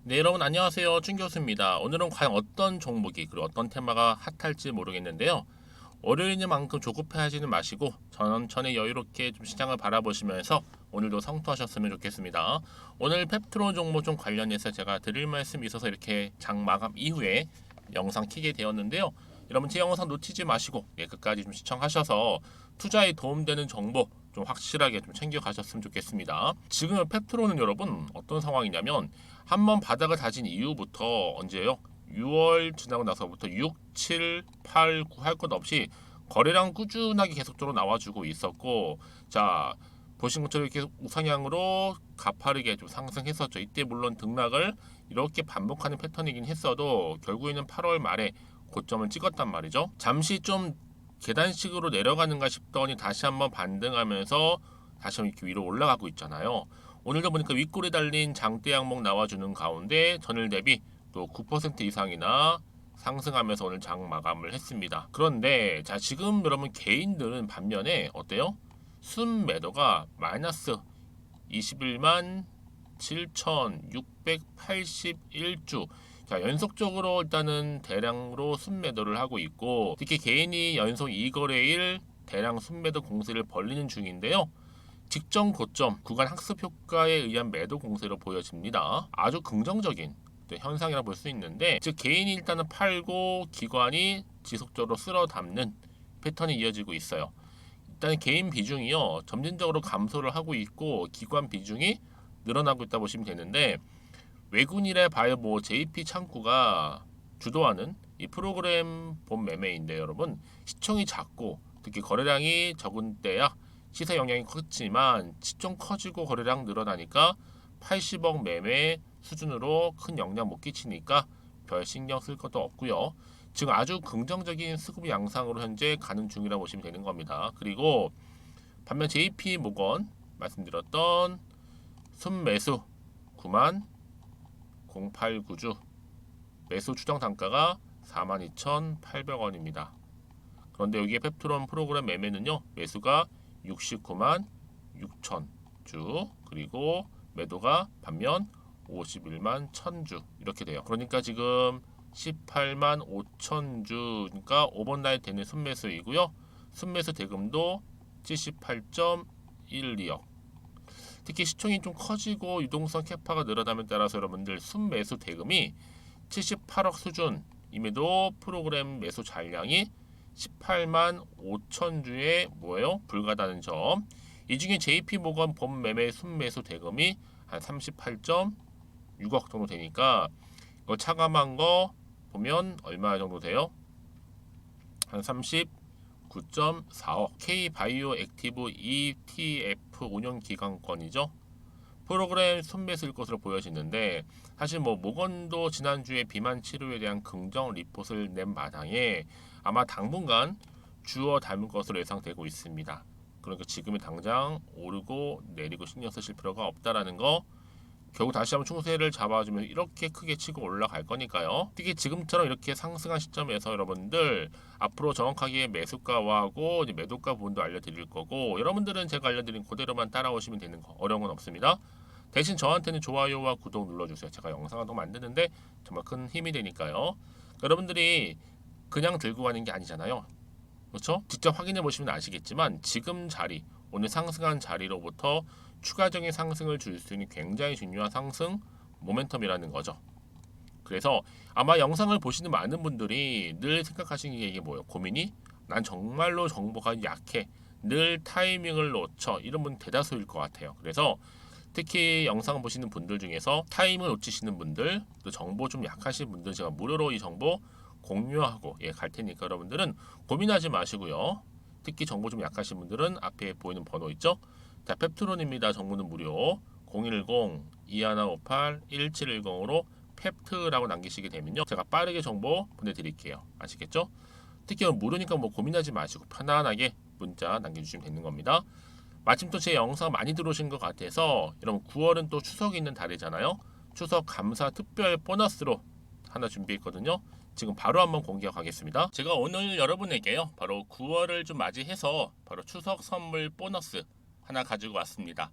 네, 여러분 안녕하세요. 준 교수입니다. 오늘은 과연 어떤 종목이 그리고 어떤 테마가 핫할지 모르겠는데요. 월요일인만큼 조급해하지는 마시고 천천히 여유롭게 좀 시장을 바라보시면서 오늘도 성투하셨으면 좋겠습니다. 오늘 펩트론 종목 좀 관련해서 제가 드릴 말씀이 있어서 이렇게 장 마감 이후에 영상 키게 되었는데요. 여러분 제 영상 놓치지 마시고 끝까지 좀 시청하셔서 투자에 도움되는 정보 좀 확실하게 좀 챙겨가셨으면 좋겠습니다. 지금 펩트론은 여러분 어떤 상황이냐면 한번 바닥을 다진 이후부터 언제요? 6월 지나고 나서부터 6, 7, 8, 9 할 것 없이 거래량 꾸준하게 계속적으로 나와주고 있었고, 자 보신 것처럼 이렇게 우상향으로 가파르게 좀 상승했었죠. 이때 물론 등락을 이렇게 반복하는 패턴이긴 했어도 결국에는 8월 말에 고점을 찍었단 말이죠. 잠시 좀 계단식으로 내려가는가 싶더니 다시 한번 반등하면서 다시 한번 이렇게 위로 올라가고 있잖아요. 오늘도 보니까 윗골에 달린 장대 양목 나와주는 가운데 전일 대비 또 9% 이상이나 상승하면서 오늘 장 마감을 했습니다. 그런데 자 지금 여러분 개인들은 반면에 어때요? 순 매도가 마이너스 21만 7,681주. 자, 연속적으로 일단은 대량으로 순매도를 하고 있고, 특히 개인이 연속 2거래일 대량 순매도 공세를 벌리는 중인데요. 직전 고점 구간 학습 효과에 의한 매도 공세로 보여집니다. 아주 긍정적인 현상이라 볼 수 있는데, 즉 개인이 일단은 팔고 기관이 지속적으로 쓸어 담는 패턴이 이어지고 있어요. 일단 개인 비중이요 점진적으로 감소를 하고 있고 기관 비중이 늘어나고 있다 보시면 되는데, 외군이래 봐요 뭐 JP 창구가 주도하는 이 프로그램 본 매매인데 여러분 시총이 작고 특히 거래량이 적은 때야 시세 영향이 컸지만 시총 커지고 거래량 늘어나니까 80억 매매 수준으로 큰 영향 못 끼치니까 별 신경 쓸 것도 없고요. 지금 아주 긍정적인 수급 양상으로 현재 가는 중이라 보시면 되는 겁니다. 그리고 반면 JP 모건 말씀드렸던 순매수 9만 089주 매수 추정 단가가 42,800원입니다. 그런데 여기에 펩트론 프로그램 매매는요 매수가 69만 6천 주 그리고 매도가 반면 51만 1000주 이렇게 돼요. 그러니까 지금 18만 5천 주니까 오버나잇 되는 순매수이고요. 순매수 대금도 78.12억. 특히 시총이 좀 커지고 유동성 캐파가 늘어남에 따라서 여러분들 순매수 대금이 78억 수준임에도 프로그램 매수 잔량이 18만 5천 주에 뭐예요? 불과하다는 점. 이 중에 JP모건 본 매매 순매수 대금이 한 38.6억 정도 되니까 이거 차감한 거 보면 얼마 정도 돼요? 한 39.4억. K바이오 액티브 ETF 운용 기간권이죠. 프로그램 순매수일 것으로 보여지는데 사실 뭐 모건도 지난주에 비만 치료에 대한 긍정 리포트를 낸 마당에 아마 당분간 주어 담을 것으로 예상되고 있습니다. 그러니까 지금이 당장 오르고 내리고 신경 쓰실 필요가 없다라는 거. 결국 다시 한번 충세를 잡아주면 이렇게 크게 치고 올라갈 거니까요. 특히 지금처럼 이렇게 상승한 시점에서 여러분들 앞으로 정확하게 매수가하고 이제 매도가 부분도 알려드릴 거고, 여러분들은 제가 알려드린 그대로만 따라오시면 되는 거 어려운 건 없습니다. 대신 저한테는 좋아요와 구독 눌러주세요. 제가 영상을 더 만드는데 정말 큰 힘이 되니까요. 여러분들이 그냥 들고 가는 게 아니잖아요. 그렇죠? 직접 확인해 보시면 아시겠지만 지금 자리, 오늘 상승한 자리로부터 추가적인 상승을 줄 수 있는 굉장히 중요한 상승 모멘텀이라는 거죠. 그래서 아마 영상을 보시는 많은 분들이 늘 생각하시는 게 이게 뭐예요? 고민이 난 정말로 정보가 약해. 늘 타이밍을 놓쳐. 이런 분 대다수일 것 같아요. 그래서 특히 영상 보시는 분들 중에서 타이밍을 놓치시는 분들, 또 정보 좀 약하신 분들 제가 무료로 이 정보 공유하고 갈 테니까 여러분들은 고민하지 마시고요. 특히 정보 좀 약하신 분들은 앞에 보이는 번호 있죠? 자, 펩트론입니다. 정보는 무료. 010-2158-1710으로 펩트라고 남기시게 되면요 제가 빠르게 정보 보내드릴게요. 아시겠죠? 특히 무료니까 뭐 고민하지 마시고 편안하게 문자 남겨주시면 되는 겁니다. 마침 또 제 영상 많이 들어오신 것 같아서 여러분 9월은 또 추석이 있는 달이잖아요. 추석 감사 특별 보너스로 하나 준비했거든요. 지금 바로 한번 공개하겠습니다. 제가 오늘 여러분에게요 바로 9월을 좀 맞이해서 바로 추석 선물 보너스 하나 가지고 왔습니다.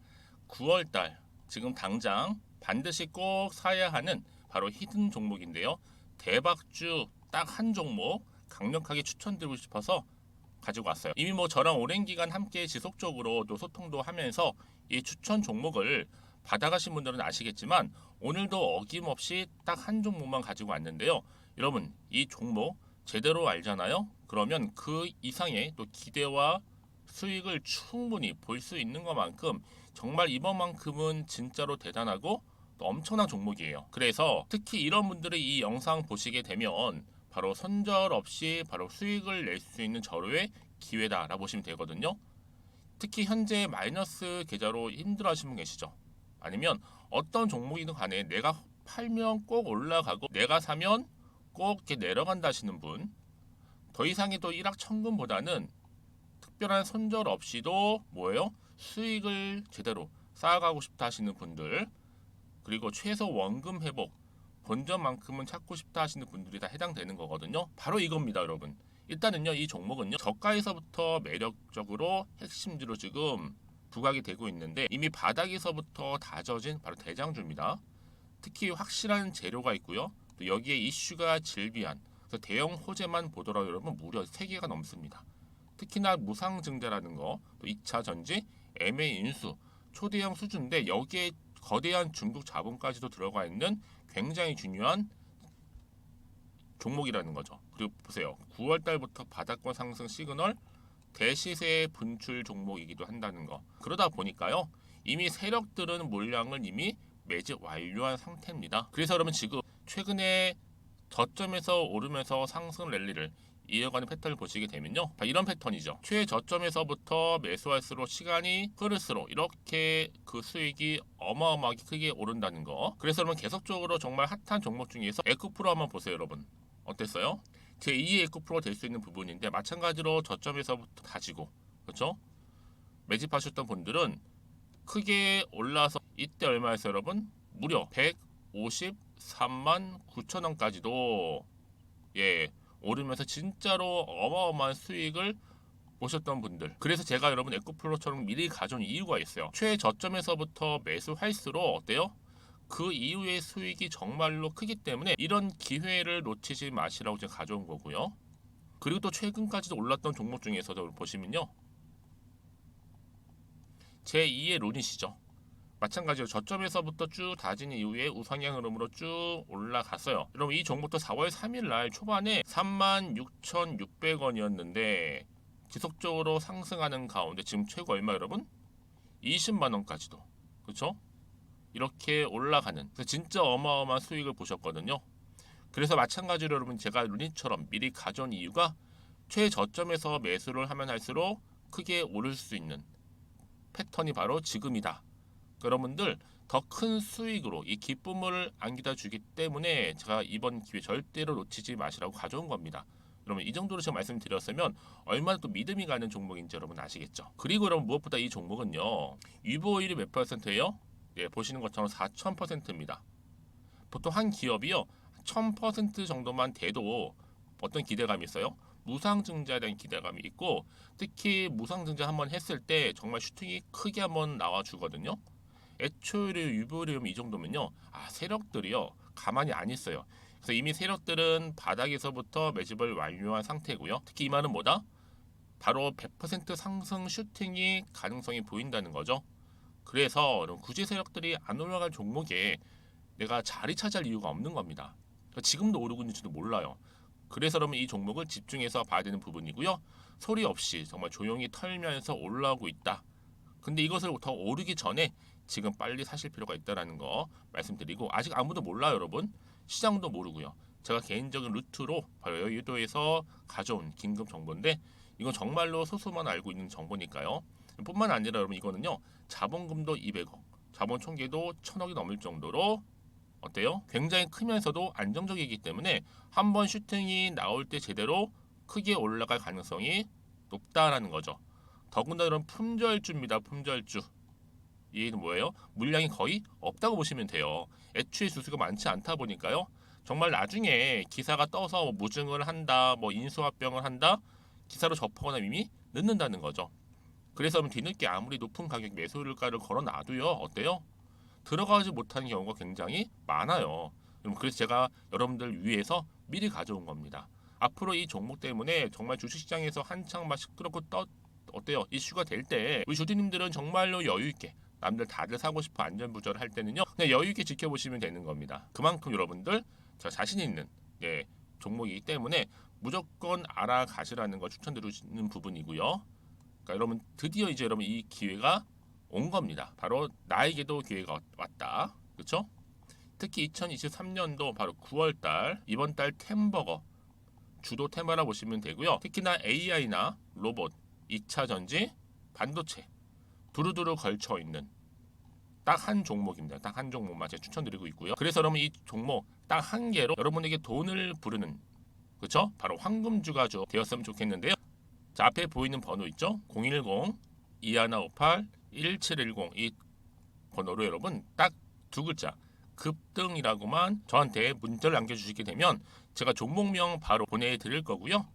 9월달 지금 당장 반드시 꼭 사야 하는 바로 히든 종목인데요. 대박주 딱 한 종목 강력하게 추천드리고 싶어서 가지고 왔어요. 이미 뭐 저랑 오랜 기간 함께 지속적으로 또 소통도 하면서 이 추천 종목을 받아가신 분들은 아시겠지만 오늘도 어김없이 딱 한 종목만 가지고 왔는데요. 여러분 이 종목 제대로 알잖아요. 그러면 그 이상의 또 기대와 수익을 충분히 볼 수 있는 것만큼 정말 이번만큼은 진짜로 대단하고 또 엄청난 종목이에요. 그래서 특히 이런 분들이 이 영상 보시게 되면 바로 손절 없이 바로 수익을 낼 수 있는 절호의 기회다라고 보시면 되거든요. 특히 현재 마이너스 계좌로 힘들어하시는 분 계시죠? 아니면 어떤 종목이든 간에 내가 팔면 꼭 올라가고 내가 사면 꼭 이렇게 내려간다 하시는 분, 더 이상의 또 일확천금보다는 특별한 손절 없이도 뭐예요? 수익을 제대로 쌓아가고 싶다 하시는 분들, 그리고 최소 원금 회복, 본전만큼은 찾고 싶다 하시는 분들이 다 해당되는 거거든요. 바로 이겁니다, 여러분. 일단은요, 이 종목은요, 저가에서부터 매력적으로 핵심주로 지금 부각이 되고 있는데 이미 바닥에서부터 다져진 바로 대장주입니다. 특히 확실한 재료가 있고요. 또 여기에 이슈가 질비한 그래서 대형 호재만 보더라도 여러분 무려 3개가 넘습니다. 특히나 무상증자라는 거, 또 2차 전지, MA 인수, 초대형 수주인데 여기에 거대한 중국 자본까지도 들어가 있는 굉장히 중요한 종목이라는 거죠. 그리고 보세요. 9월 달부터 바닥권 상승 시그널 대시세 분출 종목이기도 한다는 거. 그러다 보니까요. 이미 세력들은 물량을 이미 매집 완료한 상태입니다. 그래서 여러분 지금 최근에 저점에서 오르면서 상승 랠리를 이어가는 패턴을 보시게 되면요. 이런 패턴이죠. 최저점에서부터 매수할수록 시간이 흐를수록 이렇게 그 수익이 어마어마하게 크게 오른다는 거. 그래서 여러분 계속적으로 정말 핫한 종목 중에서 에코프로 한번 보세요, 여러분. 어땠어요? 제2의 에코프로가 될 수 있는 부분인데 마찬가지로 저점에서부터 다지고 그렇죠? 매집하셨던 분들은 크게 올라서 이때 얼마였어요, 여러분? 무려 153만 9천 원까지도 예 오르면서 진짜로 어마어마한 수익을 보셨던 분들. 그래서 제가 여러분 에코플로처럼 미리 가져온 이유가 있어요. 최저점에서부터 매수할수록 어때요? 그 이후의 수익이 정말로 크기 때문에 이런 기회를 놓치지 마시라고 제가 가져온 거고요. 그리고 또 최근까지도 올랐던 종목 중에서도 보시면요. 제2의 론이시죠. 마찬가지로 저점에서부터 쭉 다진 이후에 우상향 흐름으로 쭉 올라갔어요. 여러분 이 종목도 4월 3일 날 초반에 36,600원이었는데 지속적으로 상승하는 가운데 지금 최고 얼마 여러분? 20만 원까지도. 그렇죠? 이렇게 올라가는 그래서 진짜 어마어마한 수익을 보셨거든요. 그래서 마찬가지로 여러분 제가 루닛처럼 미리 가져온 이유가 최저점에서 매수를 하면 할수록 크게 오를 수 있는 패턴이 바로 지금이다. 여러분들 더 큰 수익으로 이 기쁨을 안겨다 주기 때문에 제가 이번 기회 절대로 놓치지 마시라고 가져온 겁니다. 여러분 이 정도로 제가 말씀드렸으면 얼마나 또 믿음이 가는 종목인지 여러분 아시겠죠? 그리고 여러분 무엇보다 이 종목은요. 유보율이 몇 %예요? 예, 보시는 것처럼 4000%입니다. 보통 한 기업이요. 1000% 정도만 돼도 어떤 기대감이 있어요? 무상증자에 대한 기대감이 있고 특히 무상증자 한번 했을 때 정말 슈팅이 크게 한번 나와주거든요. 애초에 유보율이 이 정도면요. 세력들이요. 가만히 안 있어요. 그래서 이미 세력들은 바닥에서부터 매집을 완료한 상태고요. 특히 이 말은 뭐다? 바로 100% 상승 슈팅이 가능성이 보인다는 거죠. 그래서 굳이 세력들이 안 올라갈 종목에 내가 자리 차지할 이유가 없는 겁니다. 지금도 오르고 있는지도 몰라요. 그래서 그러면 이 종목을 집중해서 봐야 되는 부분이고요. 소리 없이 정말 조용히 털면서 올라오고 있다. 근데 이것을 더 오르기 전에 지금 빨리 사실 필요가 있다는 거 말씀드리고 아직 아무도 몰라요, 여러분. 시장도 모르고요. 제가 개인적인 루트로 바로 여의도에서 가져온 긴급 정보인데 이건 정말로 소수만 알고 있는 정보니까요. 뿐만 아니라 여러분 이거는요. 자본금도 200억, 자본 총계도 1000억이 넘을 정도로 어때요? 굉장히 크면서도 안정적이기 때문에 한번 슈팅이 나올 때 제대로 크게 올라갈 가능성이 높다라는 거죠. 더군다나 이런 품절주입니다. 품절주. 얘는 뭐예요? 물량이 거의 없다고 보시면 돼요. 애초에 수수가 많지 않다 보니까요. 정말 나중에 기사가 떠서 뭐 무증을 한다, 뭐 인수합병을 한다, 기사로 접하거나 이미 늦는다는 거죠. 그래서 뒤늦게 아무리 높은 가격 매수가를 걸어 놔도요. 어때요? 들어가지 못하는 경우가 굉장히 많아요. 그래서 제가 여러분들 위해서 미리 가져온 겁니다. 앞으로 이 종목 때문에 정말 주식시장에서 한창 막 시끄럽고 어때요? 이슈가 될 때 우리 주주님들은 정말로 여유 있게 남들 다들 사고 싶어 안전부절을 할 때는요 그냥 여유 있게 지켜보시면 되는 겁니다. 그만큼 여러분들 저 자신 있는 종목이기 때문에 무조건 알아가시라는 걸 추천드리는 부분이고요. 그러니까 여러분 드디어 이제 여러분 이 기회가 온 겁니다. 바로 나에게도 기회가 왔다. 그렇죠? 특히 2023년도 바로 9월달 이번 달 템버거 주도 테마라 보시면 되고요. 특히나 AI나 로봇, 2차 전지, 반도체 두루두루 걸쳐 있는 딱 한 종목입니다. 딱 한 종목만 제가 추천드리고 있고요. 그래서 여러분 이 종목 딱 한 개로 여러분에게 돈을 부르는 그렇죠? 바로 황금주가 되었으면 좋겠는데요. 자, 앞에 보이는 번호 있죠? 010-2158-1710 이 번호로 여러분 딱 두 글자 급등이라고만 저한테 문자를 남겨주시게 되면 제가 종목명 바로 보내드릴 거고요.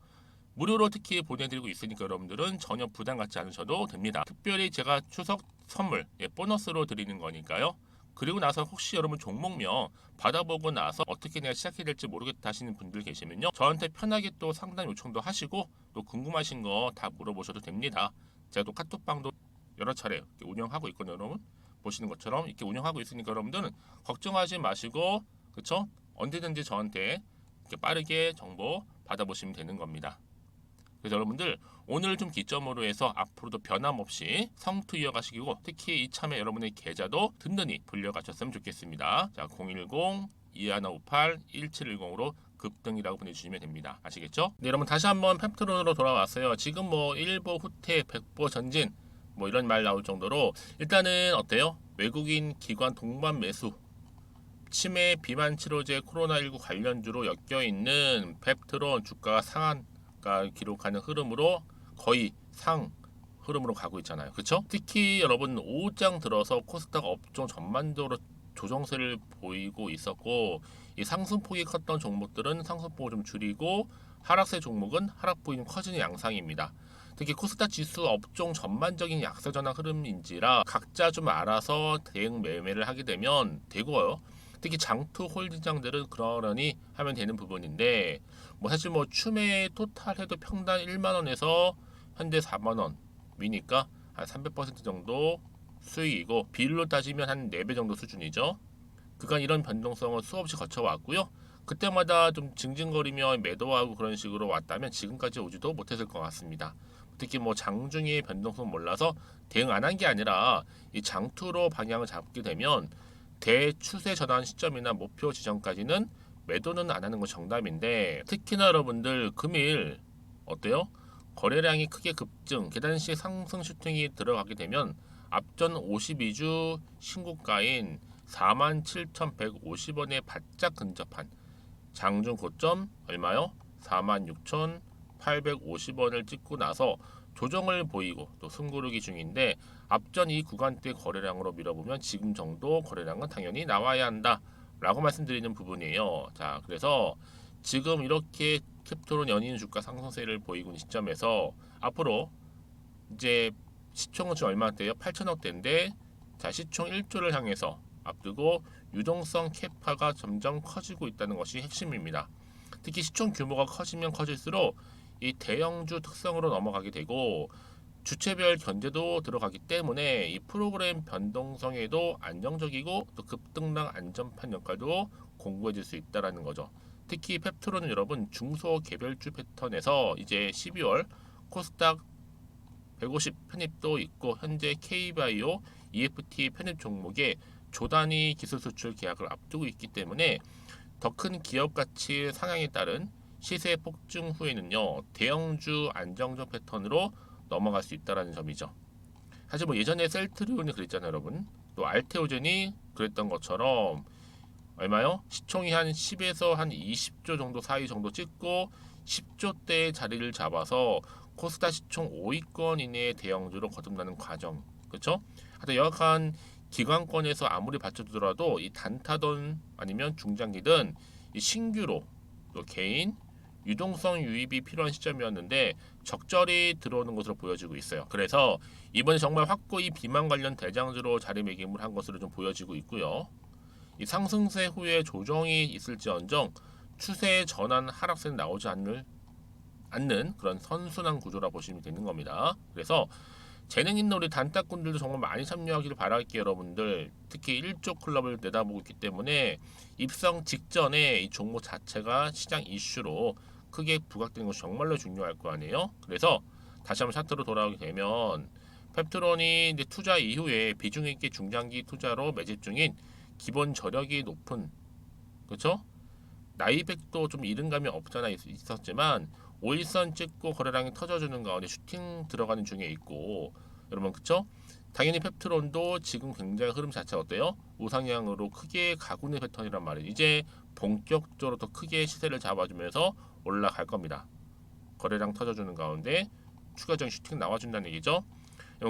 무료로 특히 보내드리고 있으니까 여러분들은 전혀 부담 갖지 않으셔도 됩니다. 특별히 제가 추석 선물 보너스로 드리는 거니까요. 그리고 나서 혹시 여러분 종목명 받아보고 나서 어떻게 내가 시작해야 될지 모르겠다 하시는 분들 계시면요. 저한테 편하게 또 상담 요청도 하시고 또 궁금하신 거 다 물어보셔도 됩니다. 제가 또 카톡방도 여러 차례 운영하고 있거든요. 여러분 보시는 것처럼 이렇게 운영하고 있으니까 여러분들은 걱정하지 마시고 그쵸? 언제든지 저한테 이렇게 빠르게 정보 받아보시면 되는 겁니다. 그래서 여러분들 오늘 좀 기점으로 해서 앞으로도 변함없이 성투 이어가시고 특히 이참에 여러분의 계좌도 든든히 불려가셨으면 좋겠습니다. 자, 010-2158-1710으로 급등이라고 보내주시면 됩니다. 아시겠죠? 네, 여러분 다시 한번 펩트론으로 돌아왔어요. 지금 뭐 일보 후퇴, 백보 전진 뭐 이런 말 나올 정도로 일단은 어때요? 외국인 기관 동반 매수 치매 비만 치료제 코로나19 관련주로 엮여 있는 펩트론 주가가 상한가 기록하는 흐름으로 거의 상 흐름으로 가고 있잖아요. 그렇죠? 특히 여러분 오후장 들어서 코스닥 업종 전반적으로 조정세를 보이고 있었고 이 상승폭이 컸던 종목들은 상승폭을 좀 줄이고 하락세 종목은 하락폭이 좀 커지는 양상입니다. 특히 코스닥 지수 업종 전반적인 약세 전환 흐름인지라 각자 좀 알아서 대응 매매를 하게 되면 되고요. 특히 장투 홀딩장들은 그러려니 하면 되는 부분인데 뭐 사실 뭐 추매 토탈 해도 평단 1만 원에서 현재 4만 원 위니까 한 300% 정도 수익이고 비율로 따지면 한 4배 정도 수준이죠. 그간 이런 변동성을 수없이 거쳐왔고요. 그때마다 좀 징징거리며 매도하고 그런 식으로 왔다면 지금까지 오지도 못했을 것 같습니다. 특히 뭐 장중의 변동성 몰라서 대응 안 한 게 아니라 이 장투로 방향을 잡게 되면 대추세 전환 시점이나 목표 지점까지는 매도는 안 하는 건 정답인데 특히나 여러분들 금일 어때요? 거래량이 크게 급증, 계단식 상승 슈팅이 들어가게 되면 앞전 52주 신고가인 47,150원에 바짝 근접한 장중 고점 얼마요? 46,850원을 찍고 나서 조정을 보이고 또 숨고르기 중인데 앞전 이 구간대 거래량으로 밀어보면 지금 정도 거래량은 당연히 나와야 한다 라고 말씀드리는 부분이에요. 자, 그래서 지금 이렇게 캡토론 연이은 주가 상승세를 보이고 있는 시점에서 앞으로 이제 시총은 지금 얼마대요? 8천억대인데 자, 시총 1조를 향해서 앞두고 유동성 캐파가 점점 커지고 있다는 것이 핵심입니다. 특히 시총 규모가 커지면 커질수록 이 대형주 특성으로 넘어가게 되고 주체별 견제도 들어가기 때문에 이 프로그램 변동성에도 안정적이고 또 급등락 안전판 역할도 공고해질 수 있다는 거죠. 특히 펩트론은 여러분 중소 개별주 패턴에서 이제 12월 코스닥 150 편입도 있고 현재 K바이오 EFT 편입 종목에 조단위 기술 수출 계약을 앞두고 있기 때문에 더 큰 기업 가치 상향에 따른 시세 폭증 후에는요 대형주 안정적 패턴으로 넘어갈 수 있다는 점이죠. 사실 뭐 예전에 셀트리온이 그랬잖아요, 여러분. 또 알테오젠이 그랬던 것처럼 얼마요? 시총이 한 10에서 한 20조 정도 사이 정도 찍고 10조대의 자리를 잡아서 코스닥 시총 5위권 이내의 대형주로 거듭나는 과정, 그렇죠? 하여튼 여하간 기관권에서 아무리 받쳐주더라도 이 단타든 아니면 중장기든 이 신규로 또 개인 유동성 유입이 필요한 시점이었는데 적절히 들어오는 것으로 보여지고 있어요. 그래서 이번에 정말 확고히 비만 관련 대장주로 자리매김을 한 것으로 좀 보여지고 있고요. 이 상승세 후에 조정이 있을지언정 추세의 전환 하락세는 나오지 않는 그런 선순환 구조라 보시면 되는 겁니다. 그래서 재능 있는 우리 단타꾼들도 정말 많이 참여하기를 바랄게요, 여러분들. 특히 1조 클럽을 내다보고 있기 때문에 입성 직전에 이 종목 자체가 시장 이슈로 크게 부각되는 것이 정말로 중요할 거 아니에요. 그래서 다시 한번 차트로 돌아오게 되면 펩트론이 이제 투자 이후에 비중 있게 중장기 투자로 매집 중인 기본 저력이 높은, 그렇죠? 나이백도 좀 이른감이 없잖아 있었지만 5일선 찍고 거래량이 터져주는 가운데 슈팅 들어가는 중에 있고, 여러분 그쵸? 당연히 펩트론도 지금 굉장히 흐름 자체가 어때요? 우상향으로 크게 가고 있는 패턴이란 말이에요. 이제 본격적으로 더 크게 시세를 잡아주면서 올라갈 겁니다. 거래량 터져주는 가운데 추가적인 슈팅 나와준다는 얘기죠.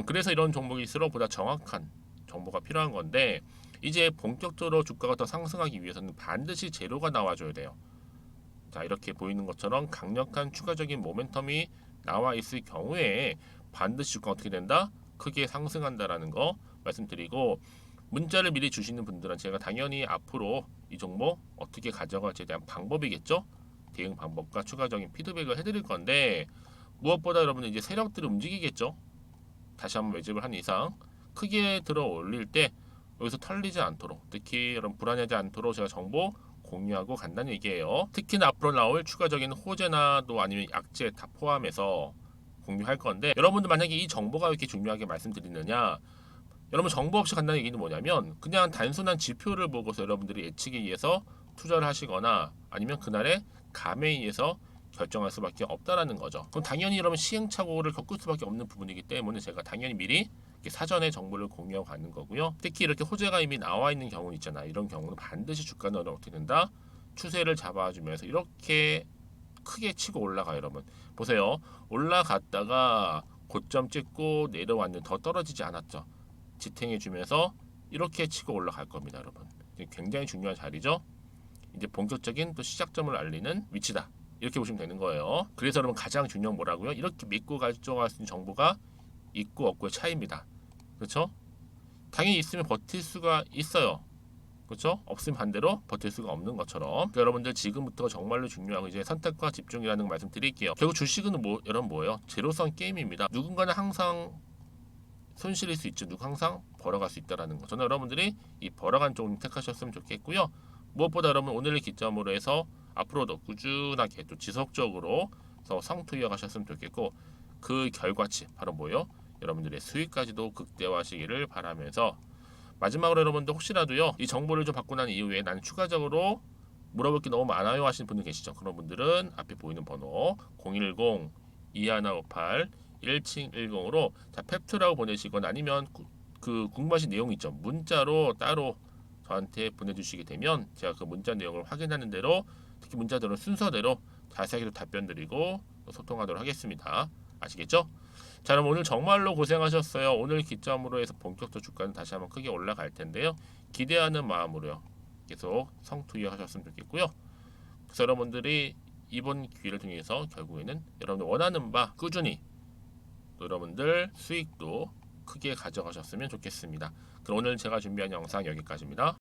그래서 이런 종목일수록 보다 정확한 정보가 필요한 건데, 이제 본격적으로 주가가 더 상승하기 위해서는 반드시 재료가 나와줘야 돼요. 자, 이렇게 보이는 것처럼 강력한 추가적인 모멘텀이 나와 있을 경우에 반드시 주가 어떻게 된다? 크게 상승한다라는 거 말씀드리고, 문자를 미리 주시는 분들은 제가 당연히 앞으로 이 종목 어떻게 가져갈지에 대한 방법이겠죠? 대응 방법과 추가적인 피드백을 해드릴 건데, 무엇보다 여러분은 이제 세력들이 움직이겠죠? 다시 한번 매집을 한 이상 크게 들어 올릴 때 여기서 털리지 않도록, 특히 여러분 불안하지 않도록 제가 정보 공유하고 간다는 얘기예요. 특히나 앞으로 나올 추가적인 호재나 또 아니면 약재 다 포함해서 공유할 건데, 여러분들 만약에 이 정보가 왜 이렇게 중요하게 말씀드리느냐, 여러분 정보 없이 간다는 얘기는 뭐냐면 그냥 단순한 지표를 보고서 여러분들이 예측에 의해서 투자를 하시거나 아니면 그날의 감에 의해서 결정할 수밖에 없다라는 거죠. 그럼 당연히 여러분 시행착오를 겪을 수밖에 없는 부분이기 때문에 제가 당연히 미리 사전에 정보를 공유하고 가는 거고요. 특히 이렇게 호재가 이미 나와 있는 경우 있잖아. 이런 경우는 반드시 주가는 어떻게 된다? 추세를 잡아주면서 이렇게 크게 치고 올라가요. 여러분 보세요. 올라갔다가 고점 찍고 내려왔는데 더 떨어지지 않았죠. 지탱해주면서 이렇게 치고 올라갈 겁니다. 여러분 굉장히 중요한 자리죠. 이제 본격적인 또 시작점을 알리는 위치다. 이렇게 보시면 되는 거예요. 그래서 여러분 가장 중요한 뭐라고요? 이렇게 믿고 가져갈 수 있는 정보가 있고 없고의 차이입니다. 그렇죠? 당연히 있으면 버틸 수가 있어요. 그렇죠? 없으면 반대로 버틸 수가 없는 것처럼. 그러니까 여러분들 지금부터 정말로 중요한 이제 선택과 집중이라는 걸 말씀드릴게요. 결국 주식은 여러분 뭐예요? 제로섬 게임입니다. 누군가는 항상 손실일 수 있죠. 누구 항상 벌어갈 수 있다라는 거. 저는 여러분들이 이 벌어간 쪽을 택하셨으면 좋겠고요. 무엇보다 여러분 오늘을 기점으로 해서 앞으로도 꾸준하게 또 지속적으로 성투 이어가셨으면 좋겠고, 그 결과치 바로 뭐예요? 여러분들의 수익까지도 극대화하시기를 바라면서, 마지막으로 여러분들 혹시라도요 이 정보를 좀 받고 난 이후에 나는 추가적으로 물어볼 게 너무 많아요 하시는 분들 계시죠? 그런 분들은 앞에 보이는 번호 010-2158-1710으로 자 펩트라고 보내시거나 아니면 그 궁금하신 내용 있죠? 문자로 따로 저한테 보내주시게 되면 제가 그 문자 내용을 확인하는 대로, 특히 문자들은 순서대로 자세하게 답변 드리고 소통하도록 하겠습니다. 아시겠죠? 자, 그럼 오늘 정말로 고생하셨어요. 오늘 기점으로 해서 본격적 주가는 다시 한번 크게 올라갈 텐데요. 기대하는 마음으로요. 계속 성투 이어가셨으면 좋겠고요. 그래서 여러분들이 이번 기회를 통해서 결국에는 여러분들 원하는 바 꾸준히 또 여러분들 수익도 크게 가져가셨으면 좋겠습니다. 그럼 오늘 제가 준비한 영상 여기까지입니다.